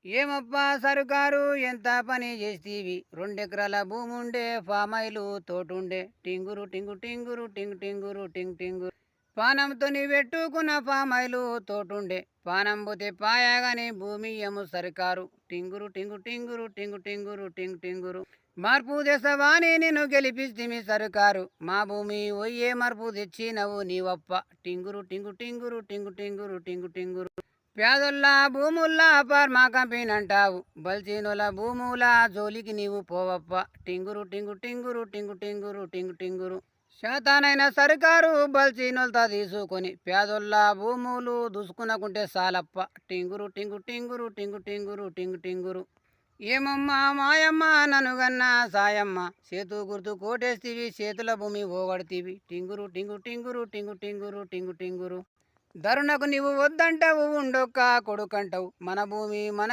ఏమప్పా సరుకారు ఎంత పని చేస్తీవి? 2 ఎకరాల భూముండే ఫామాయిలు తోటుండే టింగురు టింగు టింగురు టింగు టింగురు టింగ్ టింగురు పానంతోని పెట్టుకున్న ఫామాయిలు తోటుండే పానం పోతే పాయగాని భూమి ఏమో సరుకారు టింగురు టింగు టింగురు టింగు టింగురు టింగ్ టింగురు మార్పు తెస్తవాని నేను గెలిపిస్తిమి సరుకారు మా భూమి ఒయ్యే మార్పు తెచ్చినవు నీవప్ప టింగురు టింగు టింగురు టింగు టింగురు టింగు టింగురు పేదొల్లా భూముల్లా ఫార్మా కంపెనీ అంటావు బల్చీనుల భూముల జోలికి నీవు పోవప్ప టింగురు టింగు టింగురు టింగు టింగురు టింగు టింగురు శాతానైన సర్కారు బల్చీనులతో తీసుకొని పేదొల్ల భూములు దుసుకునకుంటే సాలప్ప టింగురు టింగు టింగురు టింగు టింగురు టింగు టింగురు ఏమమ్మా మాయమ్మ ననుగన్న సాయమ్మ చేతు గుర్తు కోటేస్తీవి చేతుల భూమి ఓగడతీవి టింగురు టింగు టింగురు టింగు టింగురు టింగు టింగురు ధరుణకు నీవు వద్దంటావు ఉండొక్క కొడుకంటావు మన భూమి మన